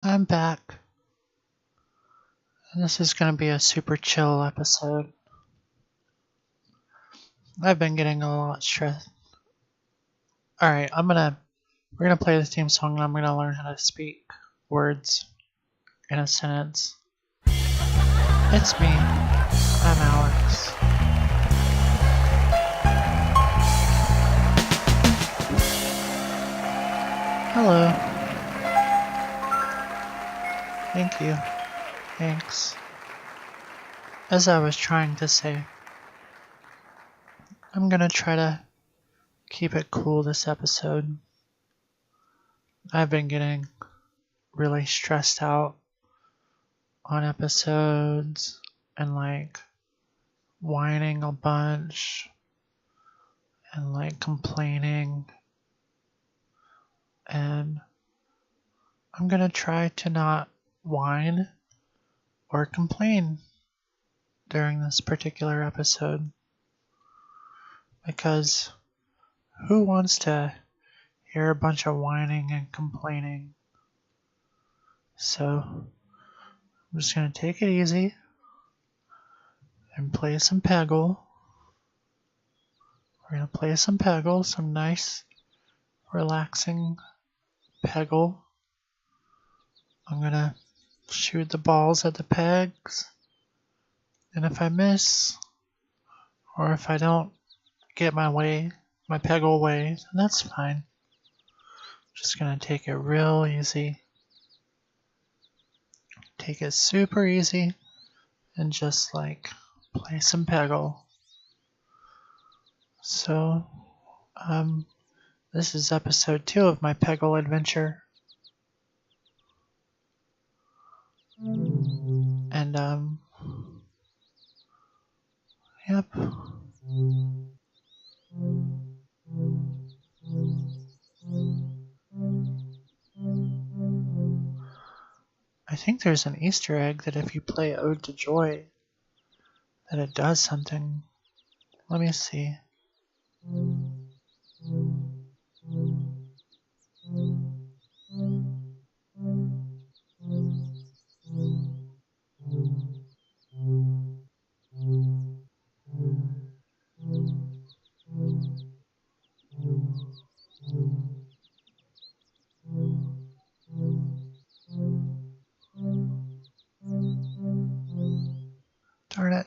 I'm back, and this is gonna be a super chill episode. I've been getting a lot stressed. Alright, we're gonna play the theme song and I'm gonna learn how to speak words in a sentence. It's me. I'm Alex. Hello. Thank you. Thanks. As I was trying to say, I'm gonna try to keep it cool this episode. I've been getting really stressed out on episodes and whining a bunch and complaining, and I'm gonna try to not whine or complain during this particular episode, because who wants to hear a bunch of whining and complaining? So I'm just gonna take it easy and play some Peggle. We're gonna play some Peggle, some nice, relaxing Peggle. I'm gonna shoot the balls at the pegs, and if I miss, or if I don't get my Peggle way, then that's fine. Just gonna take it real easy. Take it super easy, and just play some Peggle. So, this is episode 2 of my Peggle adventure. And, yep. I think there's an Easter egg that if you play Ode to Joy, that it does something. Let me see. Darn it.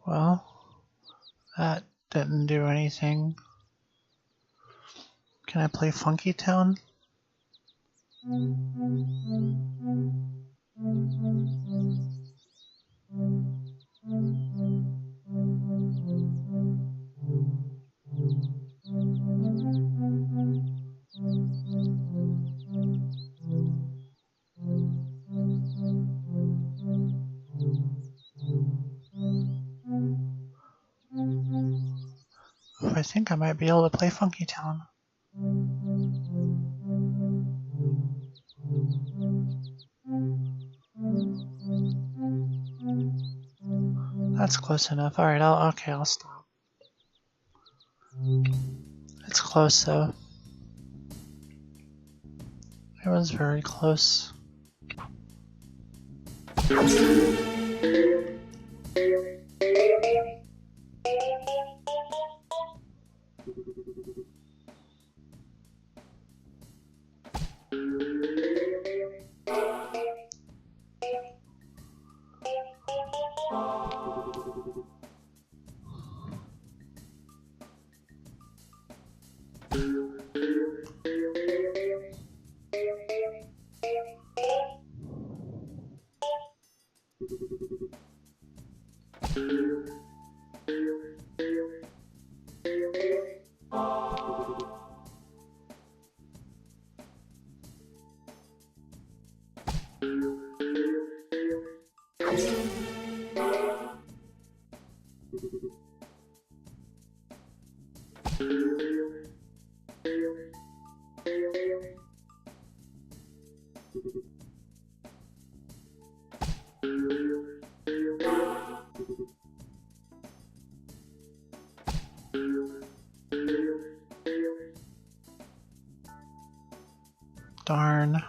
Well, that didn't do anything. Can I play Funky Town? Ooh, I think I might be able to play Funky Town. That's close enough. Alright, I'll stop. It's close though. It was very close. Darn.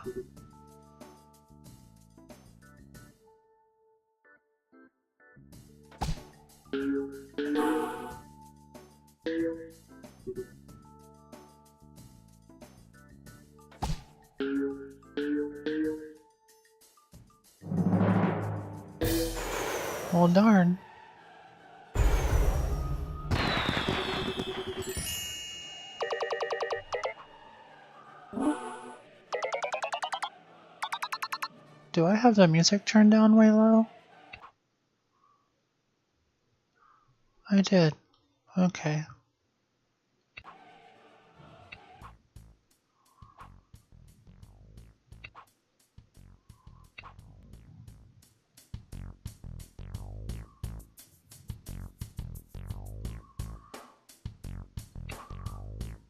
Well, darn. Do I have the music turned down way low? I did. Okay.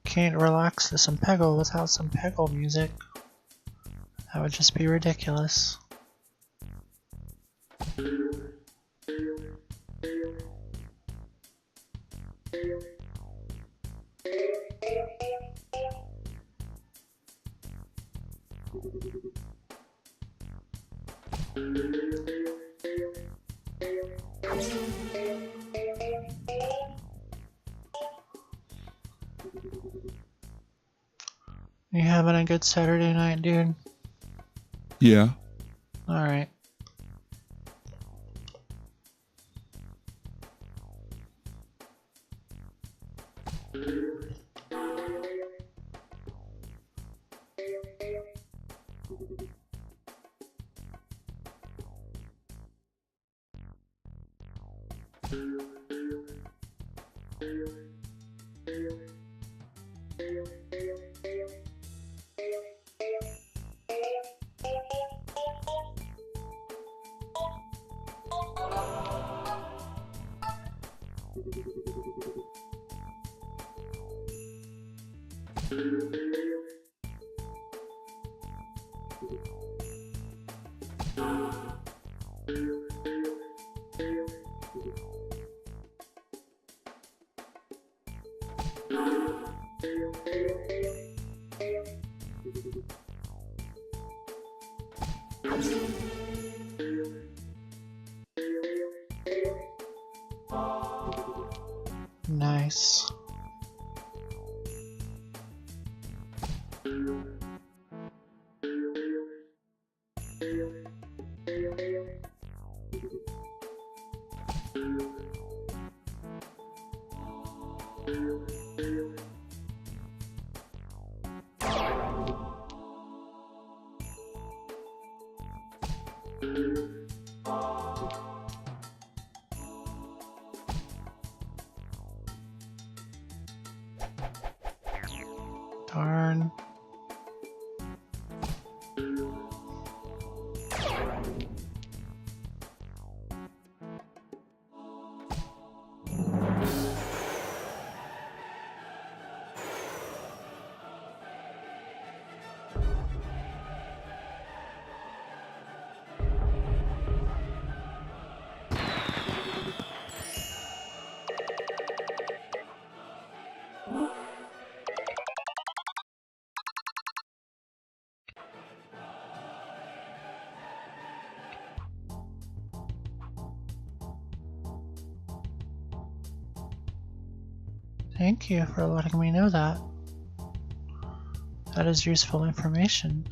Can't relax to some Peggle without some Peggle music. That would just be ridiculous. You having a good Saturday night, dude? Yeah. Alright. Nice. Darn. Thank you for letting me know that. That is useful information.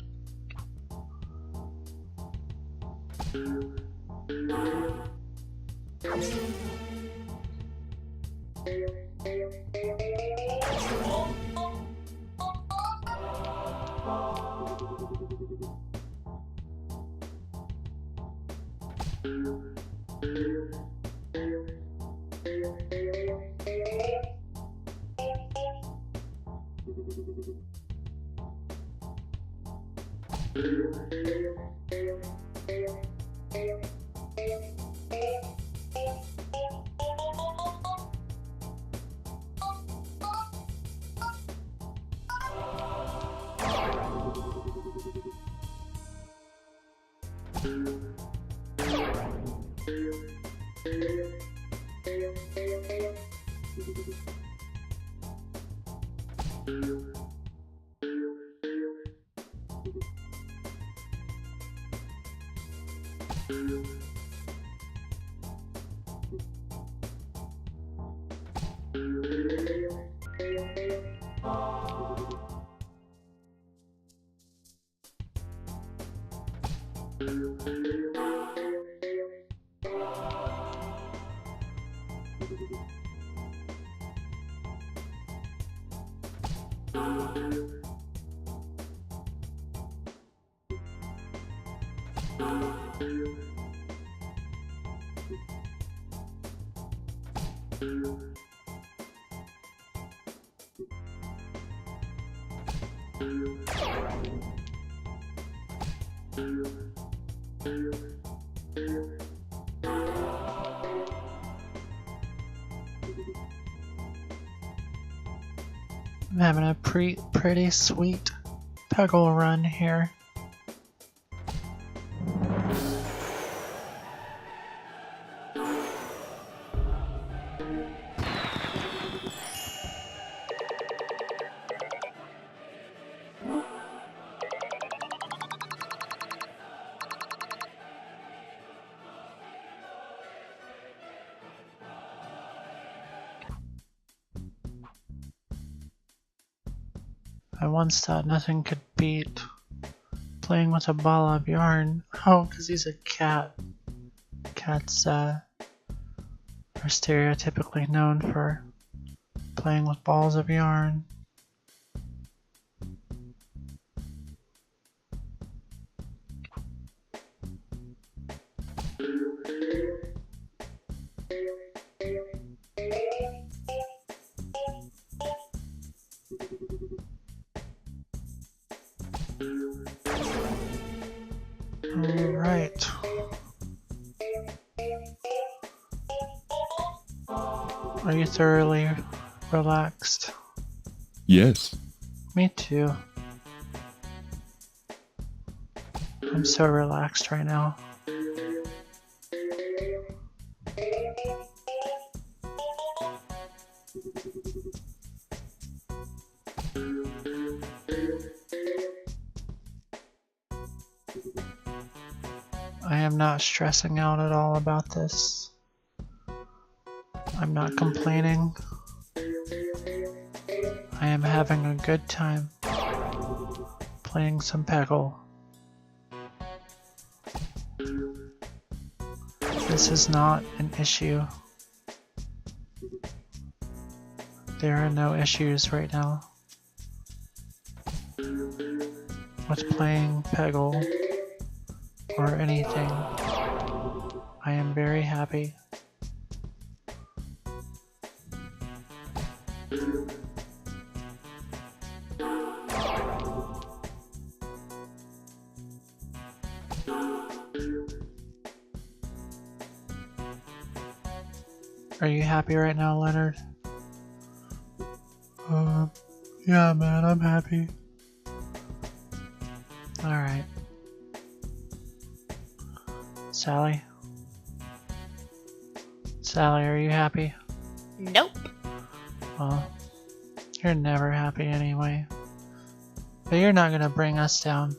I'm having a pretty sweet Peggle run here. I once thought nothing could beat playing with a ball of yarn. Oh, because he's a cat. Cats are stereotypically known for playing with balls of yarn. Alright. Are you thoroughly relaxed? Yes. Me too. I'm so relaxed right now. I am not stressing out at all about this. I'm not complaining. I am having a good time playing some Peggle. This is not an issue. There are no issues right now with playing Peggle or anything. I am very happy. Are you happy right now, Leonard? Yeah, man, I'm happy. Alright. Sally? Sally, are you happy? Nope. Well, you're never happy anyway. But you're not gonna bring us down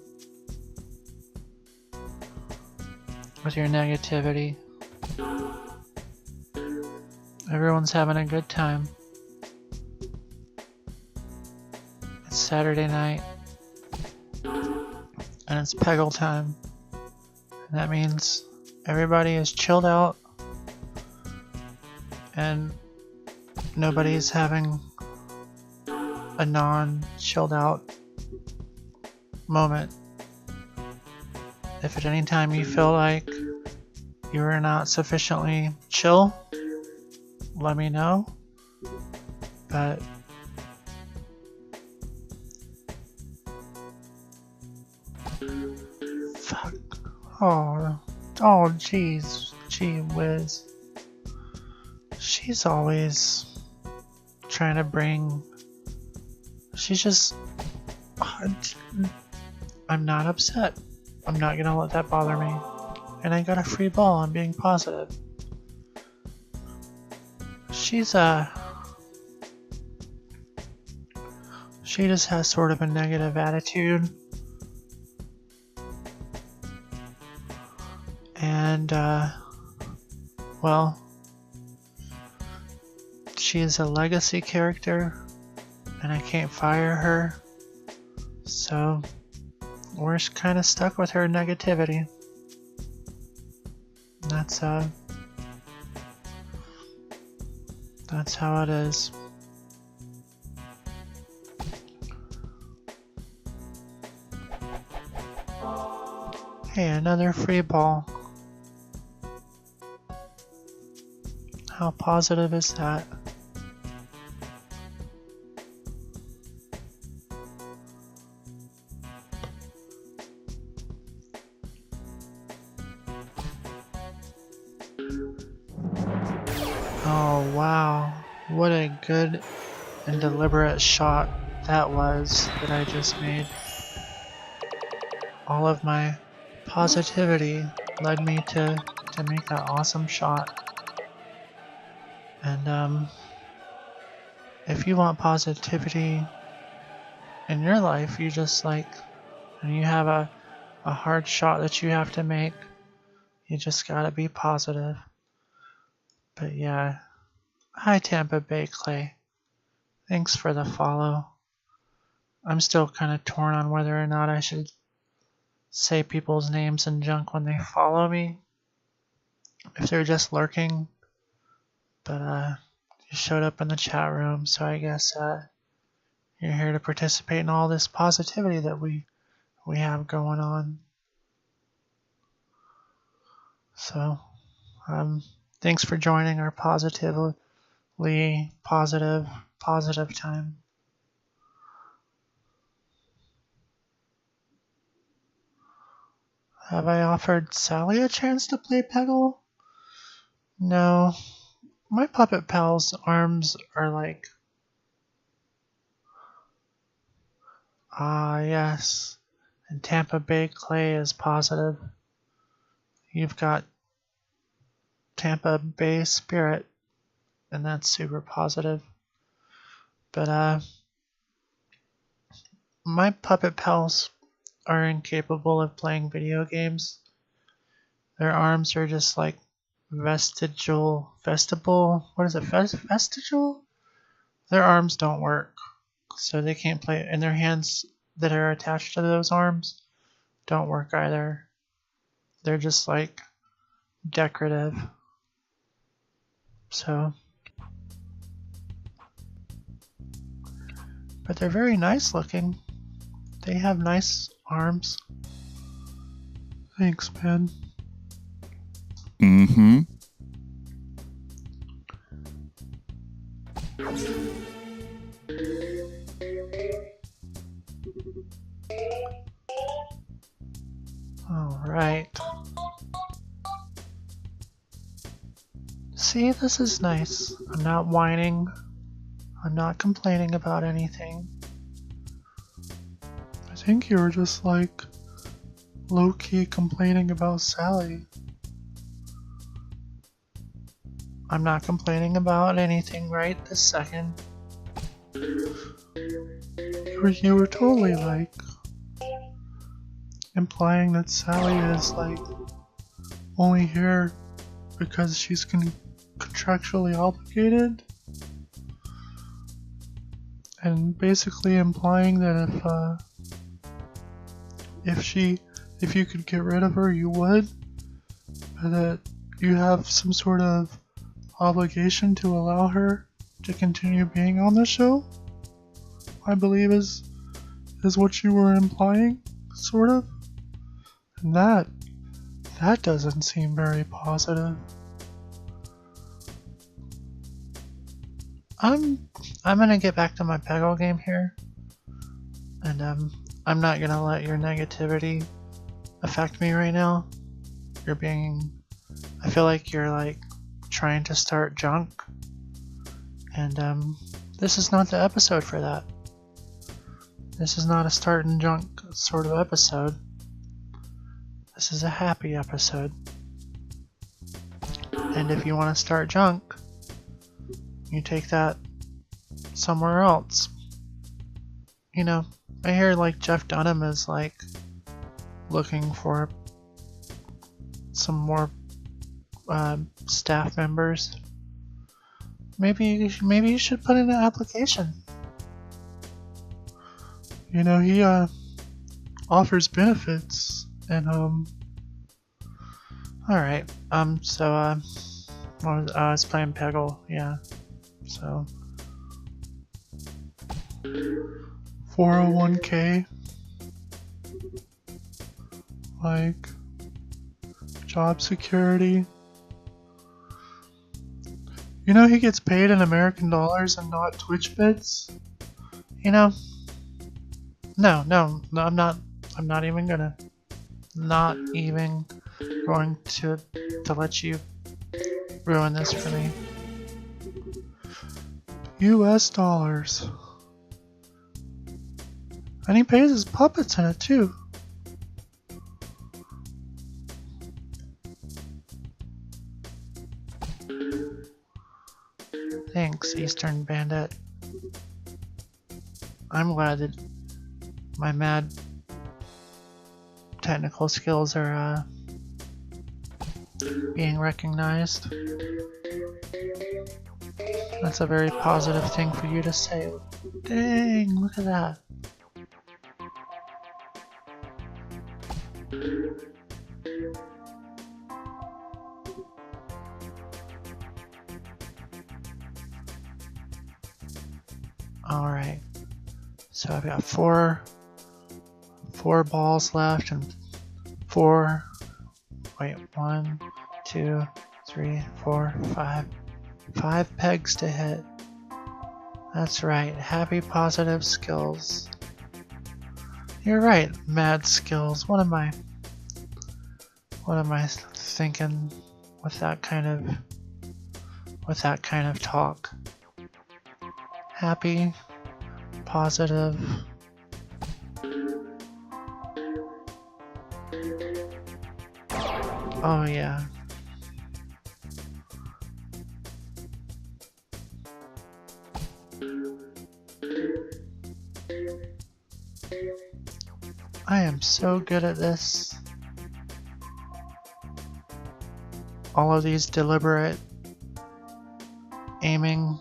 with your negativity. Everyone's having a good time. It's Saturday night, and it's Peggle time. And that means everybody is chilled out, and nobody's having a non-chilled out moment. If at any time you feel like you are not sufficiently chill, let me know. But fuck. Oh jeez, gee whiz. She's always trying to bring. She's just. I'm not upset. I'm not gonna let that bother me. and I got a free ball on being positive. She just has sort of a negative attitude. And, well, she is a legacy character, and I can't fire her. So, we're kind of stuck with her negativity. That's how it is. Hey, another free ball. How positive is that? Oh wow, what a good and deliberate shot that was that I just made. All of my positivity led me to make that awesome shot. And if you want positivity in your life, you just and you have a hard shot that you have to make, you just gotta be positive. But yeah, hi Tampa Bay Clay. Thanks for the follow. I'm still kind of torn on whether or not I should say people's names and junk when they follow me, if they're just lurking. But you showed up in the chat room, so I guess you're here to participate in all this positivity that we have going on. So thanks for joining our positive time. Have I offered Sally a chance to play Peggle? No. My Puppet Pal's arms are yes. And Tampa Bay Clay is positive. You've got Tampa Bay Spirit, and that's super positive. But my Puppet Pals are incapable of playing video games. Their arms are just vestigial. What is it? Vestigial? Their arms don't work, so they can't play, and their hands that are attached to those arms don't work either. They're just decorative. So, but they're very nice looking. They have nice arms. Thanks, man. Mm-hmm. All right. See, this is nice. I'm not whining. I'm not complaining about anything. I think you were just low-key complaining about Sally. I'm not complaining about anything right this second. You were totally implying that Sally is only here because she's contractually obligated, and basically implying that if you could get rid of her, you would, but that you have some sort of obligation to allow her to continue being on the show, I believe is what you were implying, sort of. And that doesn't seem very positive. I'm gonna get back to my Peggle game here, and I'm not gonna let your negativity affect me right now. I feel like you're trying to start junk, and this is not the episode for that. This is not a start and junk sort of episode. This is a happy episode. And if you want to start junk, you take that somewhere else. You know, I hear like Jeff Dunham is like looking for some more staff members. Maybe you should put in an application. You know, he offers benefits and alright. So I was playing Peggle, yeah. So 401k, like job security. You know he gets paid in American dollars and not Twitch bits? You know? No, I'm not even gonna to let you ruin this for me. US dollars. And he pays his puppets in it too. Thanks, Eastern Bandit. I'm glad that my mad technical skills are being recognized. That's a very positive thing for you to say. Dang, look at that. Alright. So I've got four balls left and one, two, three, four, five pegs to hit. That's right, happy positive skills. You're right, mad skills. What am I thinking with that kind of talk? Happy, positive. Oh yeah. I am so good at this. All of these deliberate aiming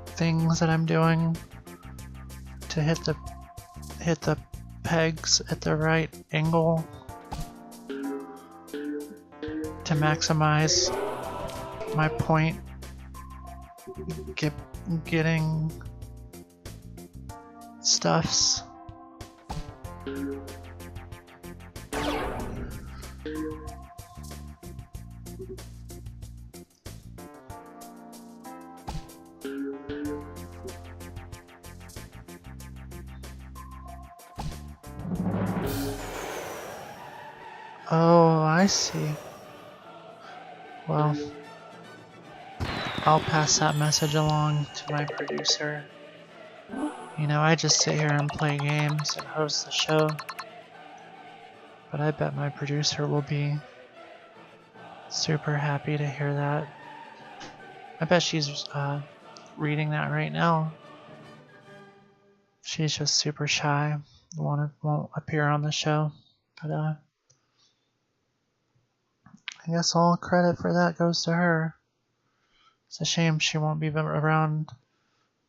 things that I'm doing to hit the pegs at the right angle to maximize my point getting stuffs. Oh, I see. Well, I'll pass that message along to my producer. You know, I just sit here and play games and host the show. But I bet my producer will be super happy to hear that. I bet she's reading that right now. She's just super shy, won't appear on the show. But I guess all credit for that goes to her. It's a shame she won't be around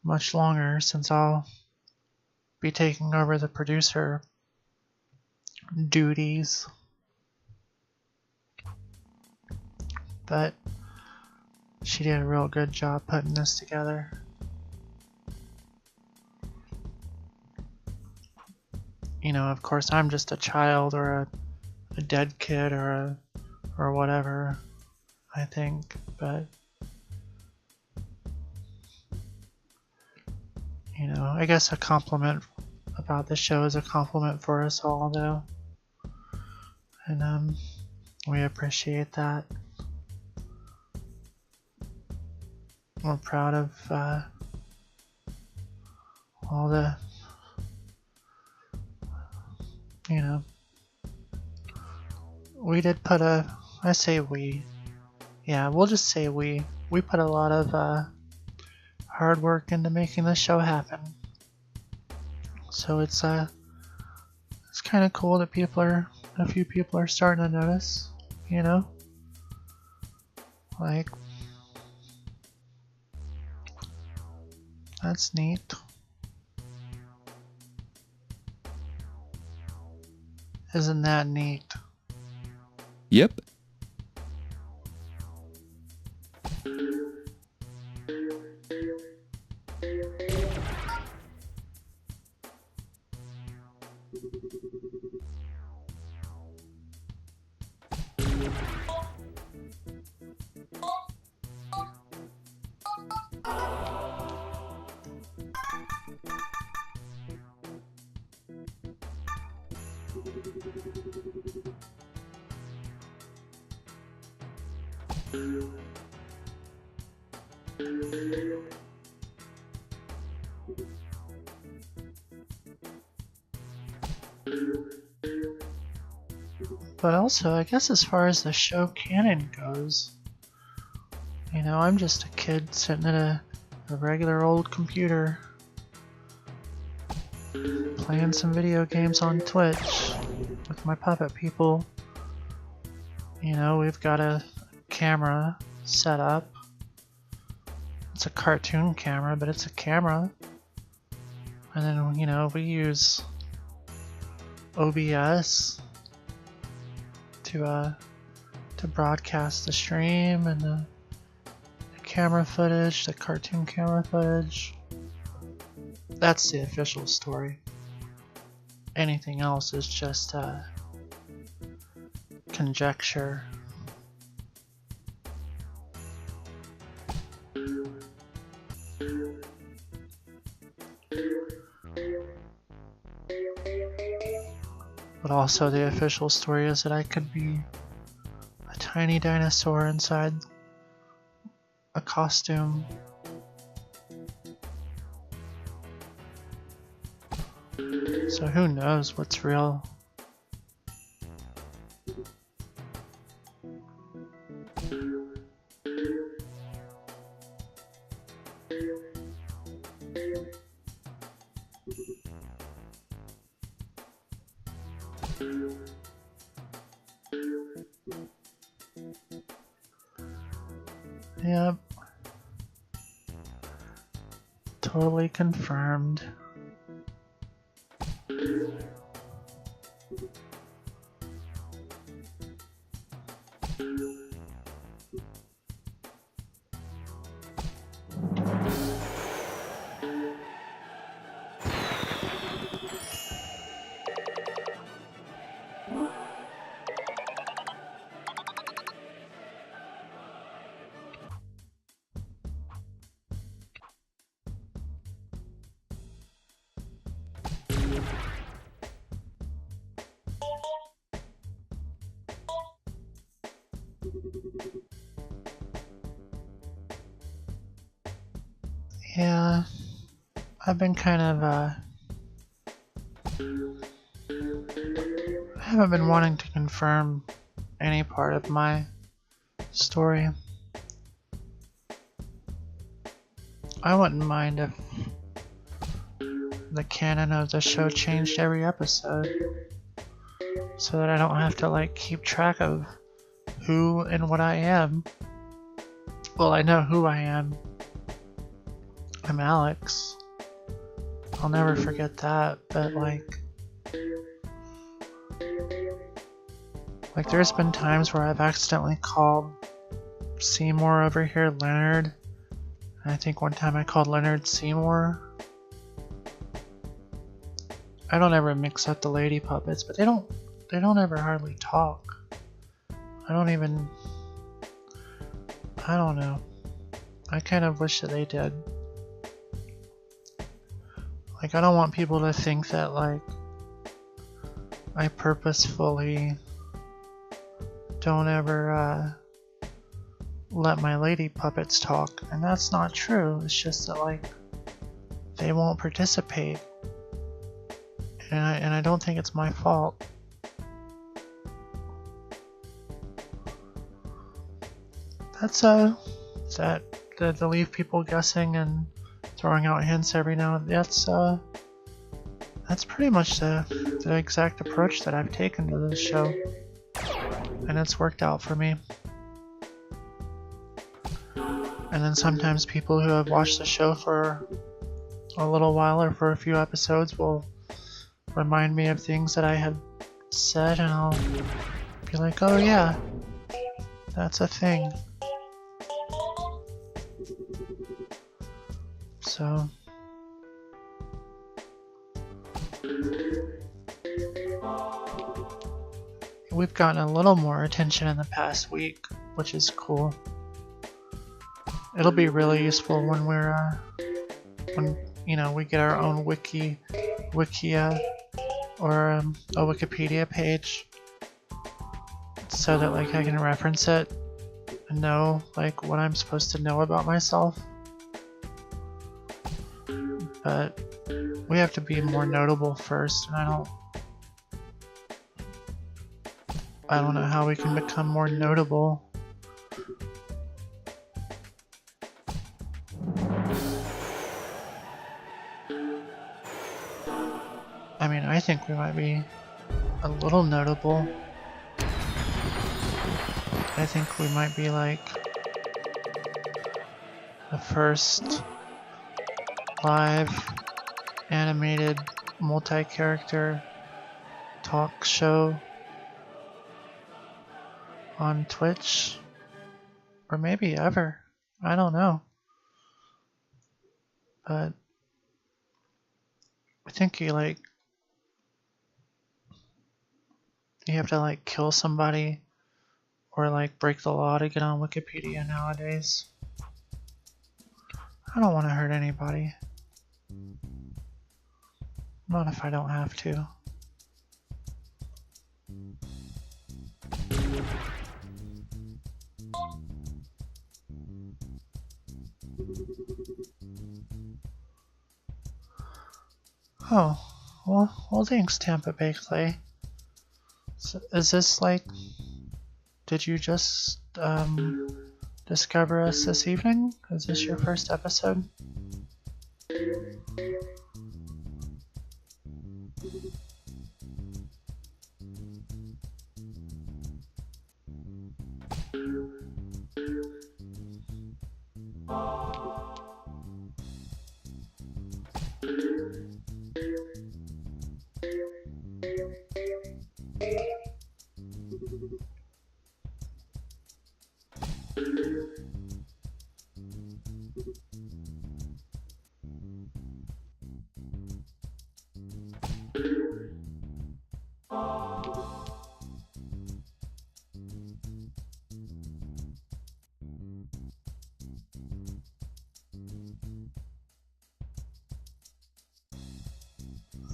much longer since I'll be taking over the producer duties. But she did a real good job putting this together. You know, of course, I'm just a child or a dead kid or whatever, I think, but you know, I guess a compliment about the show is a compliment for us all, though, and we appreciate that. We're proud of all the, you know, we did put I say we. Yeah, we'll just say we. We put a lot of hard work into making this show happen. So it's kind of cool that a few people are starting to notice, you know? Like, that's neat. Isn't that neat? Yep. But also, I guess as far as the show canon goes, you know, I'm just a kid sitting at a regular old computer playing some video games on Twitch with my puppet people. You know, we've got a camera set up. It's a cartoon camera, but it's a camera. And then, you know, we use OBS to broadcast the stream and the camera footage, the cartoon camera footage. That's the official story. Anything else is just conjecture. But also the official story is that I could be a tiny dinosaur inside a costume. So who knows what's real? Yep. Totally confirmed. Yeah, I've been kind of, I haven't been wanting to confirm any part of my story. I wouldn't mind if the canon of the show changed every episode, so that I don't have to, like, keep track of who and what I am. Well, I know who I am. I'm Alex. I'll never forget that, but like there's been times where I've accidentally called Seymour over here Leonard. And I think one time I called Leonard Seymour. I don't ever mix up the lady puppets, but they don't ever hardly talk. I don't know. I kind of wish that they did. Like, I don't want people to think that, like, I purposefully don't ever let my lady puppets talk, and that's not true. It's just that, like, they won't participate, and I don't think it's my fault. that's that to leave people guessing and throwing out hints every now and then. That's pretty much the exact approach that I've taken to this show, and it's worked out for me. And then sometimes people who have watched the show for a little while or for a few episodes will remind me of things that I had said, and I'll be like, oh yeah, that's a thing. So we've gotten a little more attention in the past week, which is cool. It'll be really useful when when we get our own wikia, or a Wikipedia page, so that like I can reference it and know like what I'm supposed to know about myself. But we have to be more notable first, and I don't know how we can become more notable. I mean, I think we might be a little notable. I think we might be like the first live animated multi-character talk show on Twitch, or maybe ever. I don't know. But I think you have to like kill somebody or like break the law to get on Wikipedia nowadays. I don't want to hurt anybody. Not if I don't have to. Oh, well thanks, Tampa Bay Clay. So is this like, did you just discover us this evening? Is this your first episode?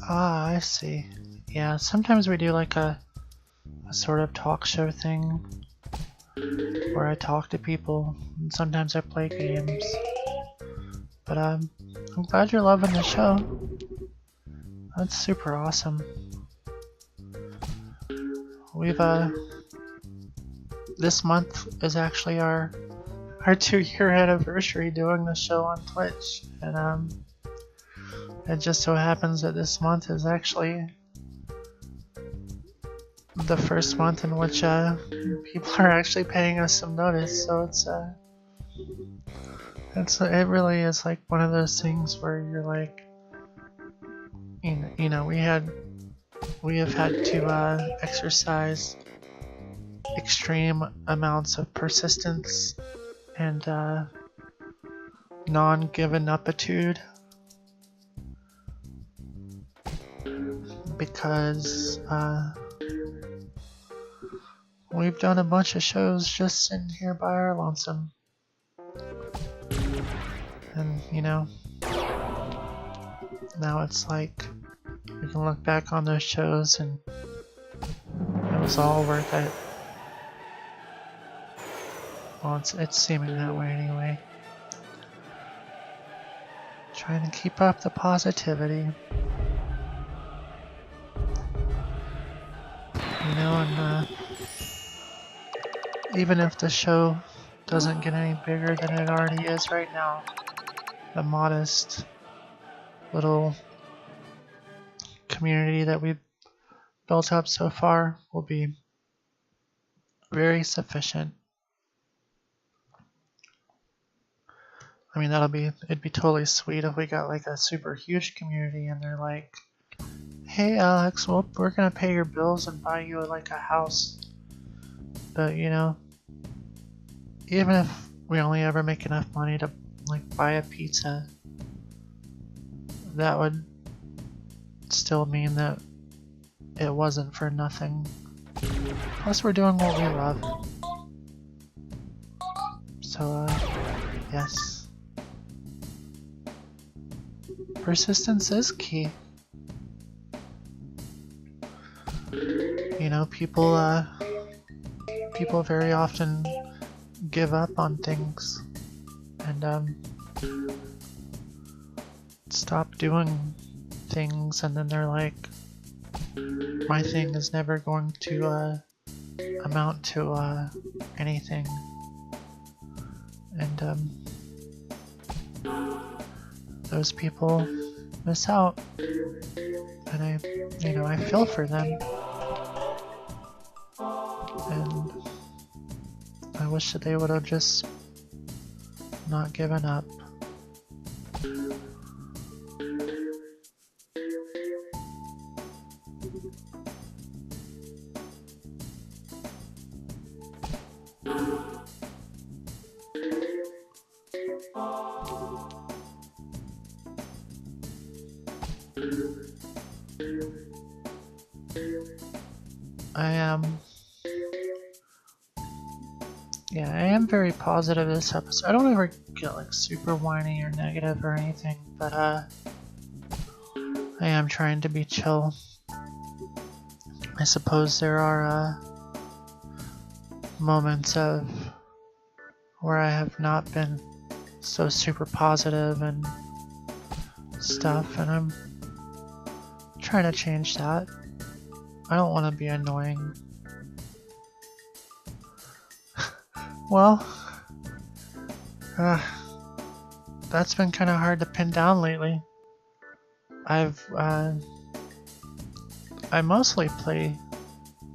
Ah, I see. Yeah, sometimes we do like a sort of talk show thing where I talk to people, and sometimes I play games. But I'm glad you're loving the show. That's super awesome. We've this month is actually our 2-year anniversary doing the show on Twitch, and it just so happens that this month is actually the first month in which people are actually paying us some notice. So it really is like one of those things where you're like, you know, we have had to exercise extreme amounts of persistence and non-given-upitude, because we've done a bunch of shows just sitting here by our lonesome. And, you know, now it's like we can look back on those shows and it was all worth it. Well, it's seeming that way anyway. Trying to keep up the positivity. You know, and even if the show doesn't get any bigger than it already is right now. The modest little community that we've built up so far will be very sufficient. I mean, it'd be totally sweet if we got like a super huge community and they're like, hey Alex, well, we're gonna pay your bills and buy you like a house. But you know, even if we only ever make enough money to like buy a pizza, that would still mean that it wasn't for nothing. Plus we're doing what we love. So yes. Persistence is key. You know, people very often give up on things and stop doing things, and then they're like, my thing is never going to amount to anything. And those people miss out, and I feel for them, and I wish that they would have just not given up. I am very positive this episode. I don't ever get like super whiny or negative or anything, but I am trying to be chill. I suppose there are moments of where I have not been so super positive and stuff, and I'm trying to change that. I don't want to be annoying. Well, that's been kind of hard to pin down lately. I mostly play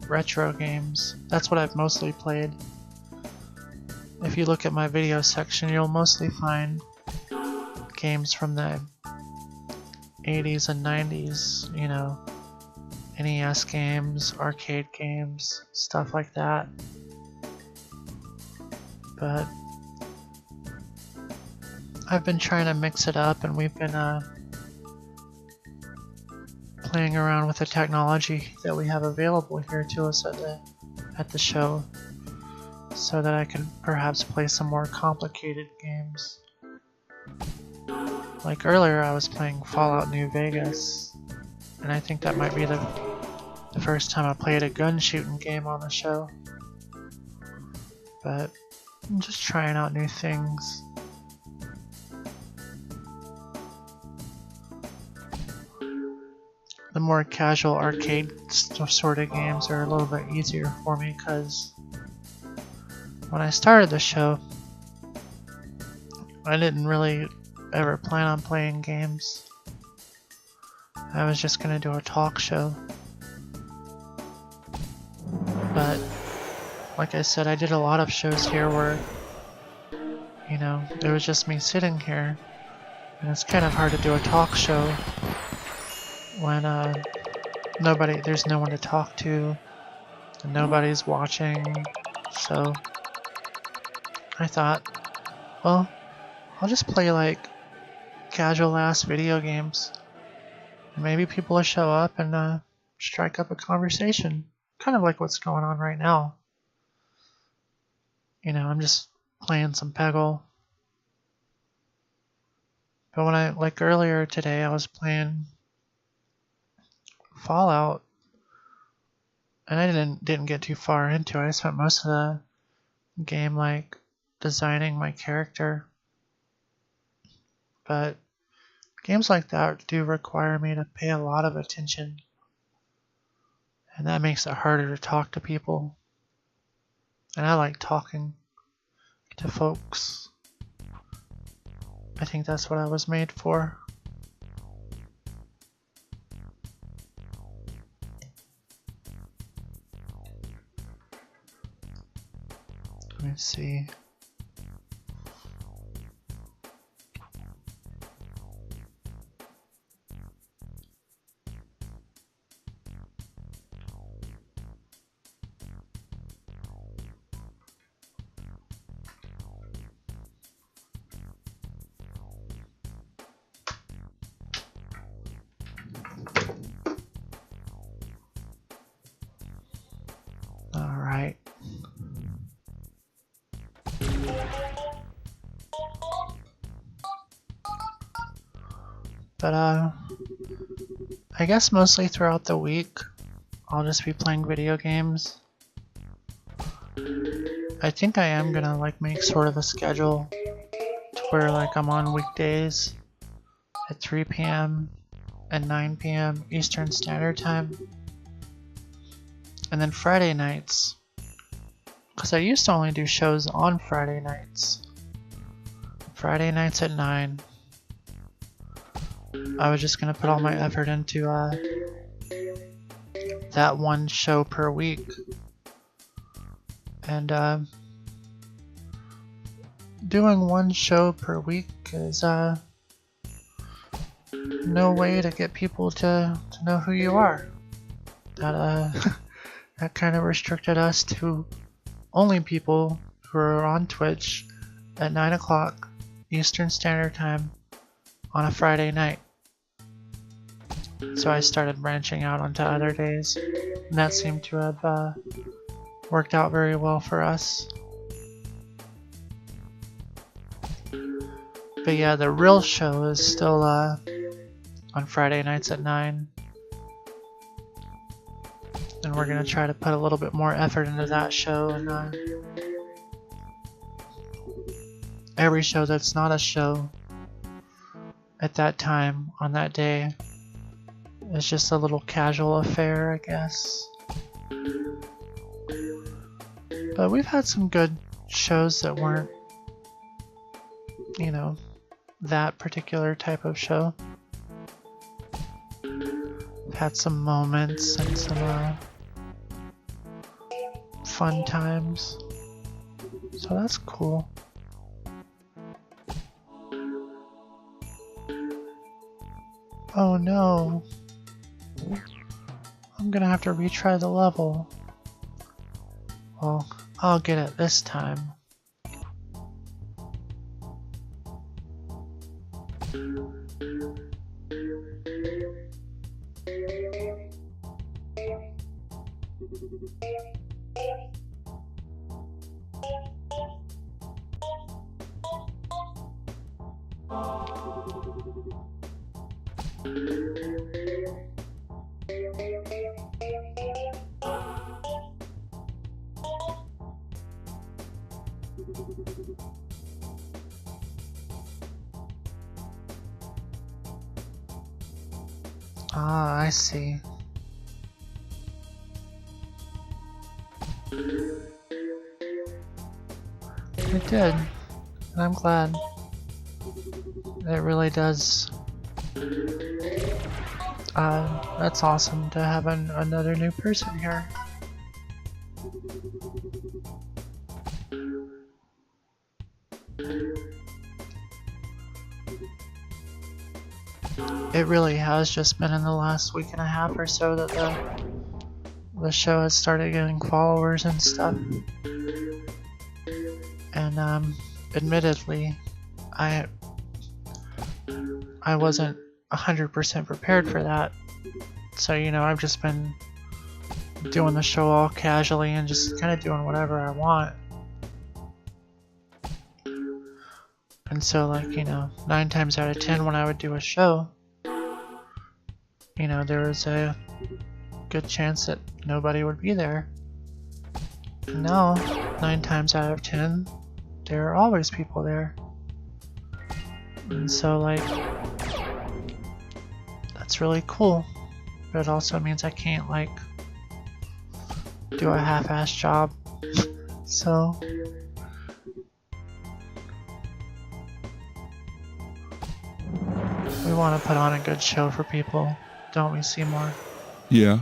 retro games. That's what I've mostly played. If you look at my video section, you'll mostly find games from the 80s and 90s, you know, NES games, arcade games, stuff like that. But I've been trying to mix it up, and we've been playing around with the technology that we have available here to us at the show, so that I can perhaps play some more complicated games. Like earlier I was playing Fallout New Vegas, and I think that might be the first time I played a gun shooting game on the show. But I'm just trying out new things. The more casual arcade sort of games are a little bit easier for me, because when I started the show, I didn't really ever plan on playing games. I was just gonna do a talk show. But like I said, I did a lot of shows here where, you know, it was just me sitting here, and it's kind of hard to do a talk show when there's no one to talk to, and nobody's watching. So I thought, well, I'll just play like casual ass video games, and maybe people will show up and strike up a conversation, kind of like what's going on right now. You know, I'm just playing some Peggle. But when like earlier today, I was playing Fallout, and I didn't get too far into it. I spent most of the game like designing my character. But games like that do require me to pay a lot of attention, and that makes it harder to talk to people. And I like talking. to folks. I think that's what I was made for. Let me see. All right. But I guess mostly throughout the week, I'll just be playing video games. I think I am gonna like make sort of a schedule to where like I'm on weekdays at 3 p.m. and 9 p.m. Eastern Standard Time. And then Friday nights, because I used to only do shows on Friday nights. Friday nights at 9. I was just gonna put all my effort into that one show per week. And doing one show per week is no way to get people to know who you are. That that kind of restricted us to only people who are on Twitch at 9 o'clock Eastern Standard Time on a Friday night. So I started branching out onto other days, and that seemed to have worked out very well for us. But yeah, the real show is still on Friday nights at 9. And we're gonna try to put a little bit more effort into that show, and every show that's not a show at that time on that day is just a little casual affair, I guess. But we've had some good shows that weren't, you know, that particular type of show. We've had some moments and some fun times. So that's cool. Oh no. I'm gonna have to retry the level. Well, I'll get it this time. Ah, I see. It did, and I'm glad. It really does. That's awesome to have another new person here. It really has just been in the last week and a half or so that the show has started getting followers and stuff. And admittedly, I wasn't 100% prepared for that. So, you know, I've just been doing the show all casually and just kind of doing whatever I want. And so, like, you know, 9 times out of 10 when I would do a show, you know, there was a good chance that nobody would be there. And now, 9 times out of 10, there are always people there. And so, like, that's really cool. But it also means I can't, like, do a half-ass job. So, We want to put on a good show for people, don't we, Seymour? Yeah.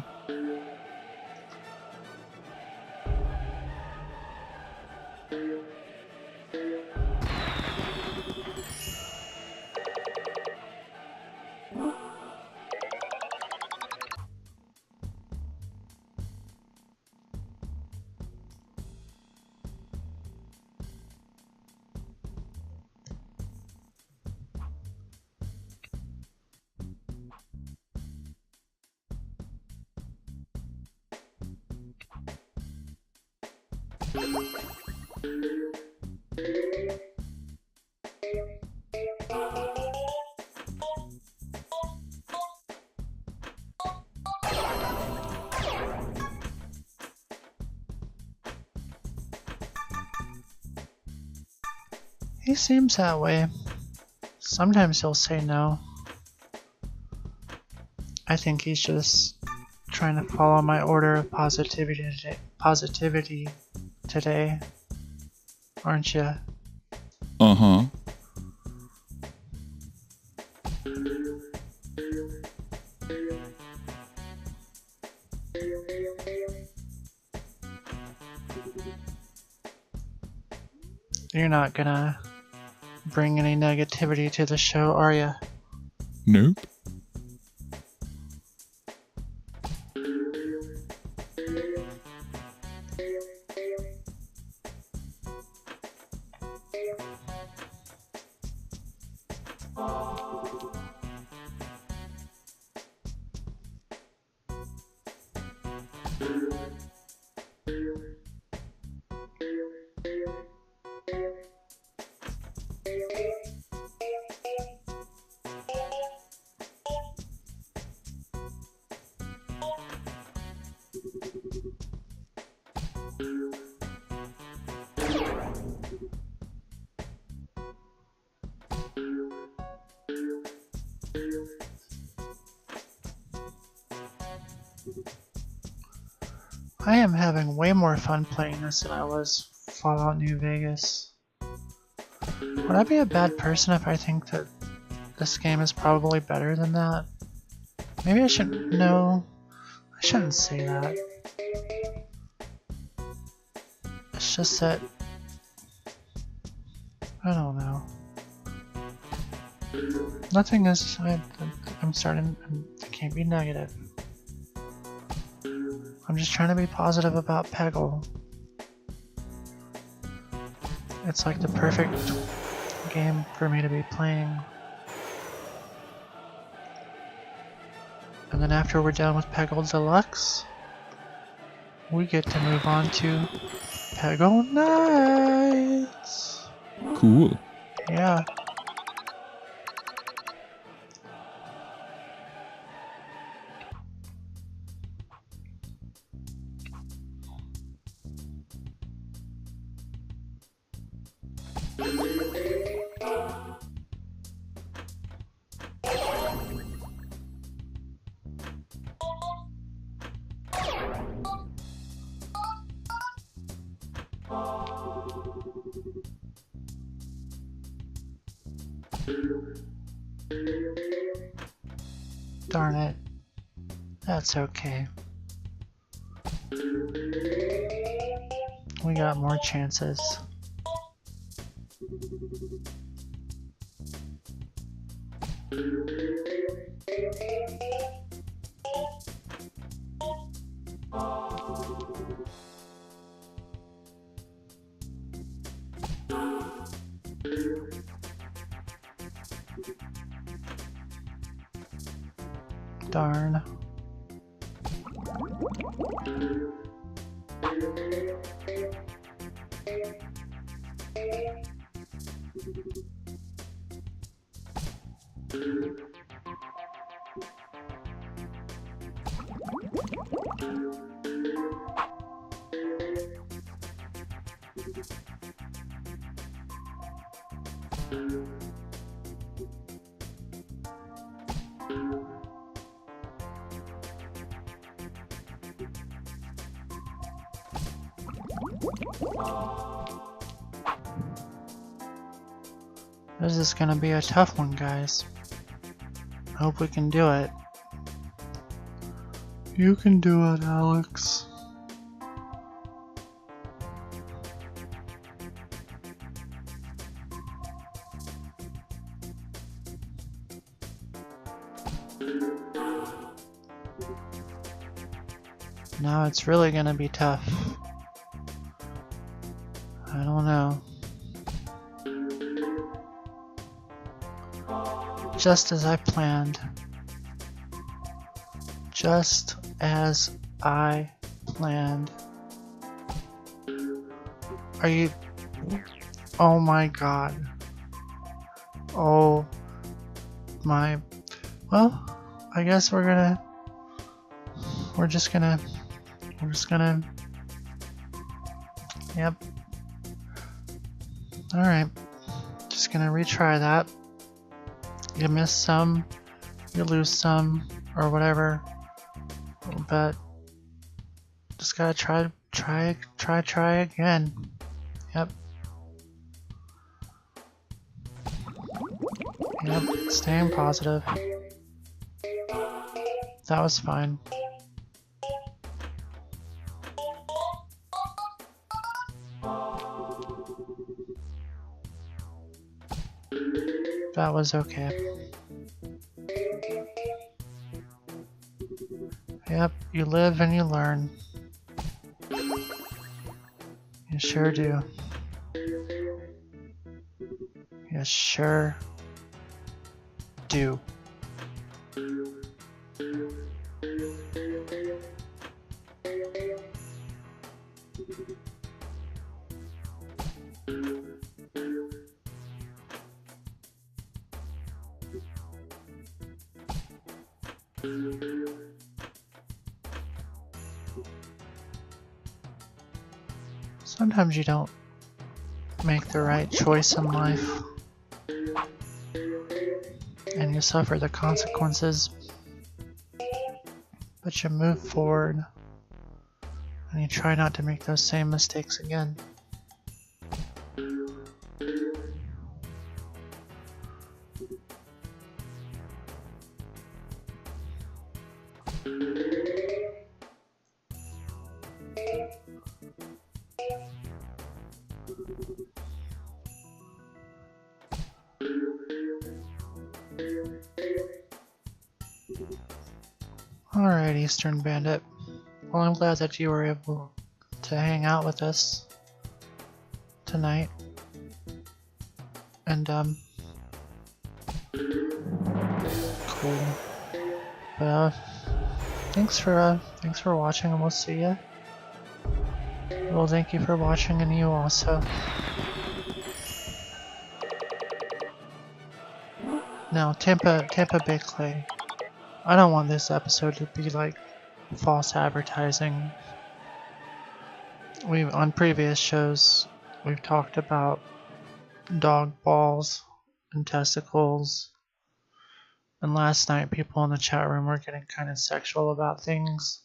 He seems that way. Sometimes he'll say no. I think he's just trying to follow my order of positivity today. Aren't you? Uh-huh. You're not gonna bring any negativity to the show, are you? Nope. I am having way more fun playing this than I was Fallout New Vegas. Would I be a bad person if I think that this game is probably better than that? Maybe I shouldn't. No, I shouldn't say that. It's just that. I don't know. Nothing is. I'm starting. I can't be negative. I'm just trying to be positive about Peggle. It's like the perfect game for me to be playing. And then after we're done with Peggle Deluxe, we get to move on to Peggle Nights. Cool. Yeah. Darn it. That's okay. We got more chances. Darn. This is gonna be a tough one, guys. Hope we can do it. You can do it, Alex. Now it's really gonna be tough. I don't know. Just as I planned. Just as I planned. Are you... Oh my god. Oh my... Well, I guess we're just gonna... Yep. Alright. Just gonna retry that. You miss some, you lose some, or whatever. But just gotta try again. Yep. Yep, staying positive. That was fine. That was okay. Yep, you live and you learn. You sure do. You sure do. Sometimes you don't make the right choice in life, and you suffer the consequences, but you move forward, and you try not to make those same mistakes again. Alright, Eastern Bandit. Well, I'm glad that you were able to hang out with us tonight. And, cool. But, thanks for watching, and we'll see ya. Well, thank you for watching, and you also. Now, Tampa Bay Clay. I don't want this episode to be like false advertising. On previous shows, we've talked about dog balls and testicles. And last night, people in the chat room were getting kind of sexual about things,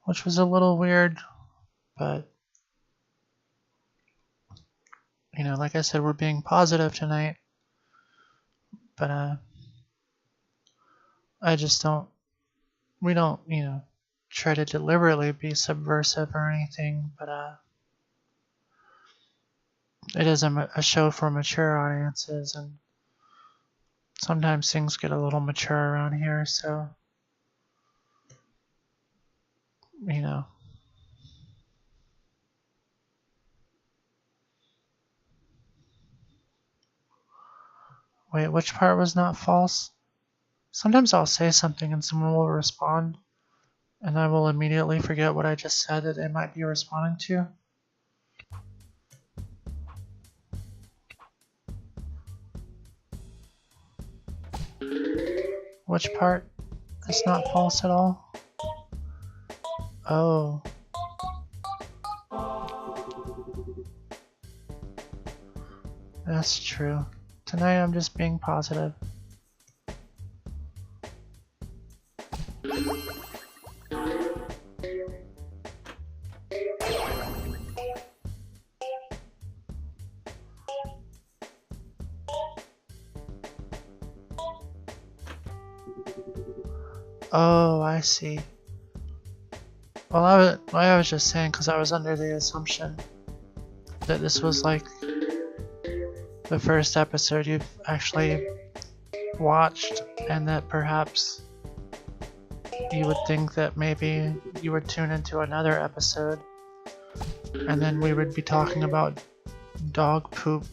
which was a little weird, but, you know, like I said, we're being positive tonight, but, we don't, you know, try to deliberately be subversive or anything, but, it is a show for mature audiences, and sometimes things get a little mature around here, so, you know. Wait, which part was not false? Sometimes I'll say something and someone will respond, and I will immediately forget what I just said that they might be responding to. Which part is not false at all? Oh. That's true. Tonight I'm just being positive. Oh, I see. Well, I was just saying because I was under the assumption that this was like the first episode you've actually watched, and that perhaps you would think that maybe you would tune into another episode, and then we would be talking about dog poop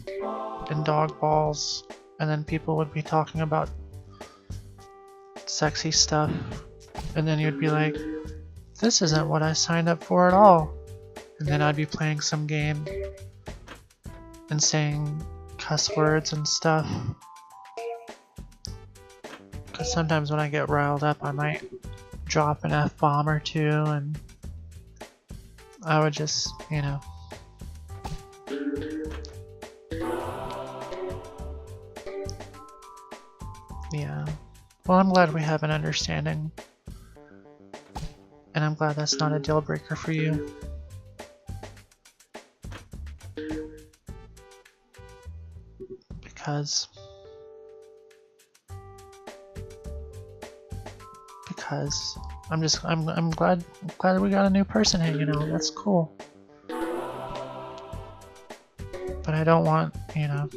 and dog balls, and then people would be talking about sexy stuff, and then you'd be like, this isn't what I signed up for at all. And then I'd be playing some game and saying cuss words and stuff. Because sometimes when I get riled up, I might drop an F-bomb or two, and I would just, you know. Yeah. Well, I'm glad we have an understanding. And I'm glad that's not a deal breaker for you. Because I'm glad we got a new person hanging out. That's cool. But I don't want, you know,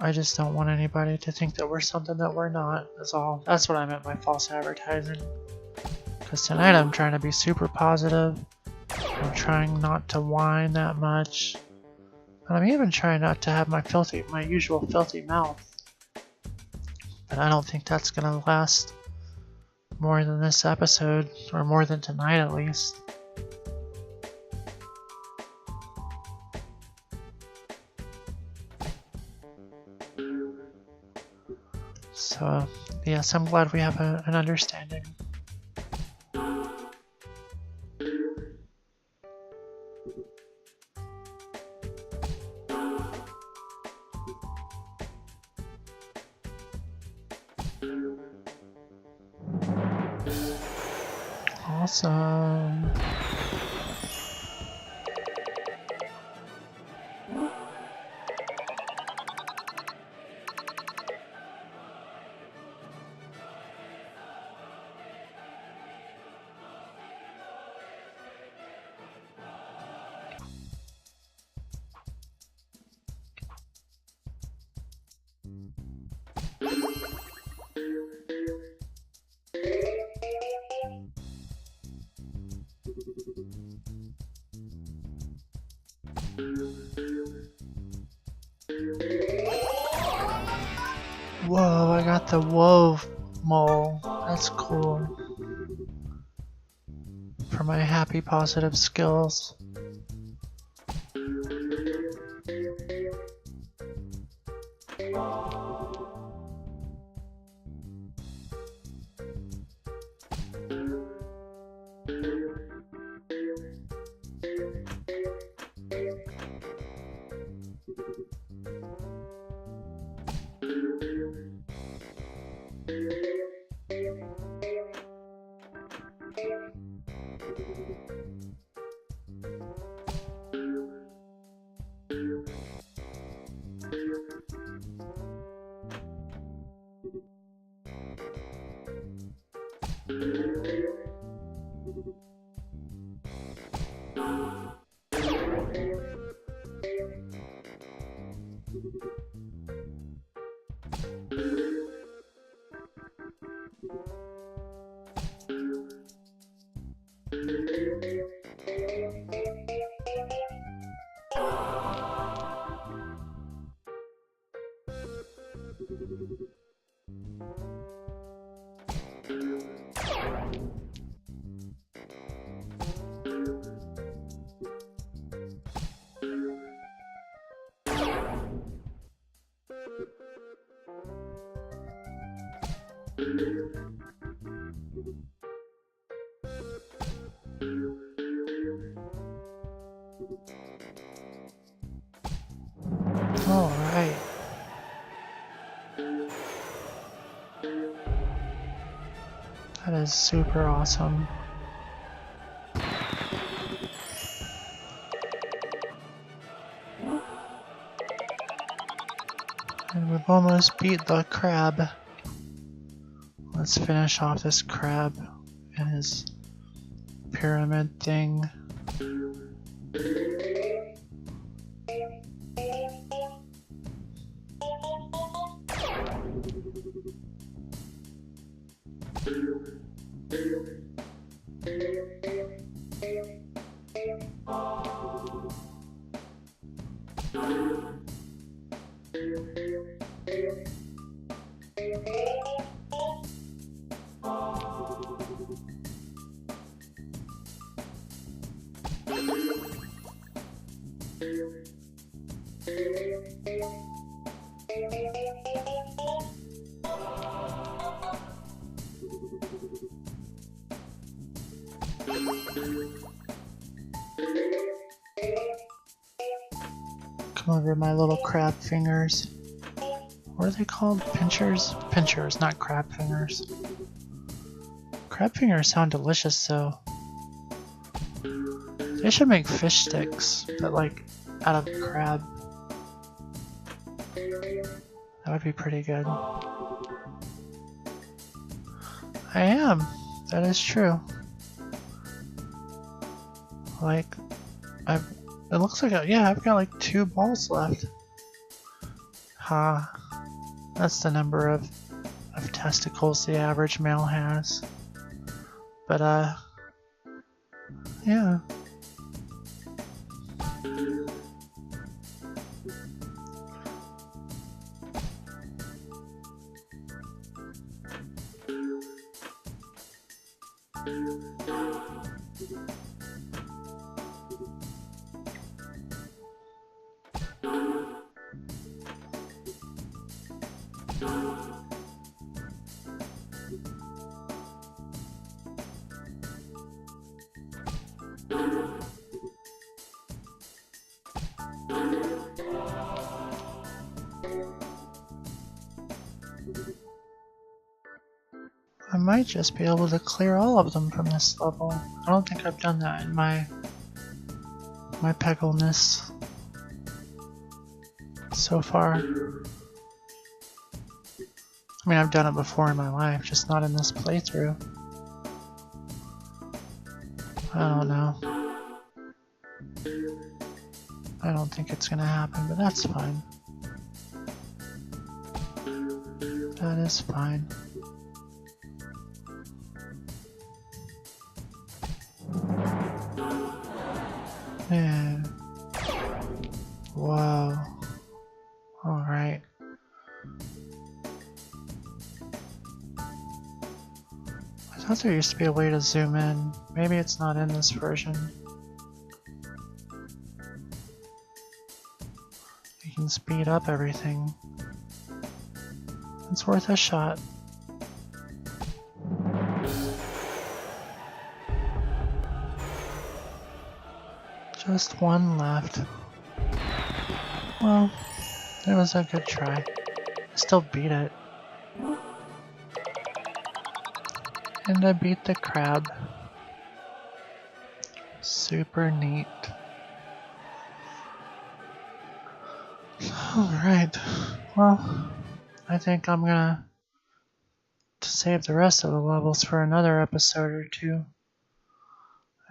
I just don't want anybody to think that we're something that we're not. That's all. That's what I meant by false advertising. Because tonight I'm trying to be super positive. I'm trying not to whine that much. And I'm even trying not to have my usual filthy mouth. But I don't think that's gonna last more than this episode, or more than tonight at least. So, yes, I'm glad we have an understanding. Awesome. Whoa, I got the whoa mole. That's cool. For my happy positive skills. Alright. That is super awesome. And we've almost beat the crab. Let's finish off this crab and his pyramid thing. Come over my little crab fingers. What are they called? Pinchers? Pinchers, not crab fingers. Crab fingers sound delicious though. They should make fish sticks, but like out of crab. That would be pretty good. I am. That is true. Like, it looks like, yeah, I've got like 2 balls left. Ha. That's the number of testicles the average male has. But, yeah. I might just be able to clear all of them from this level. I don't think I've done that in my Peggle-ness so far. I mean, I've done it before in my life, just not in this playthrough. I don't know. I don't think it's gonna happen, but that's fine. That is fine. Yeah. Wow. Alright. I thought there used to be a way to zoom in. Maybe it's not in this version. You can speed up everything. It's worth a shot. Just one left. Well, it was a good try. I still beat it. And I beat the crab. Super neat. Alright, well, I think I'm gonna save the rest of the levels for another episode or two.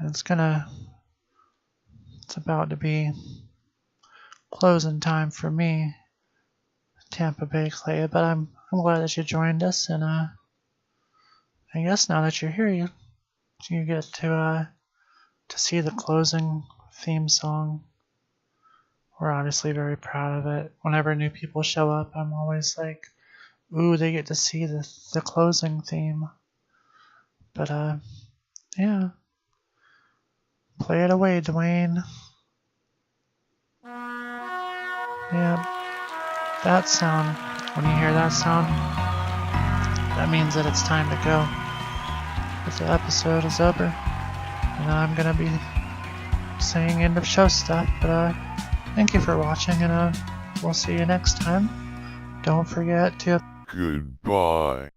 It's about to be closing time for me, Tampa Bay Clay, but I'm glad that you joined us, and I guess now that you're here, you get to see the closing theme song. We're obviously very proud of it. Whenever new people show up, I'm always like, ooh, they get to see the closing theme. But yeah. Play it away, Dwayne. Yeah, that sound, when you hear that sound, that means that it's time to go. But the episode is over, and I'm gonna be saying end of show stuff, but thank you for watching, and we'll see you next time. Don't forget to... Goodbye.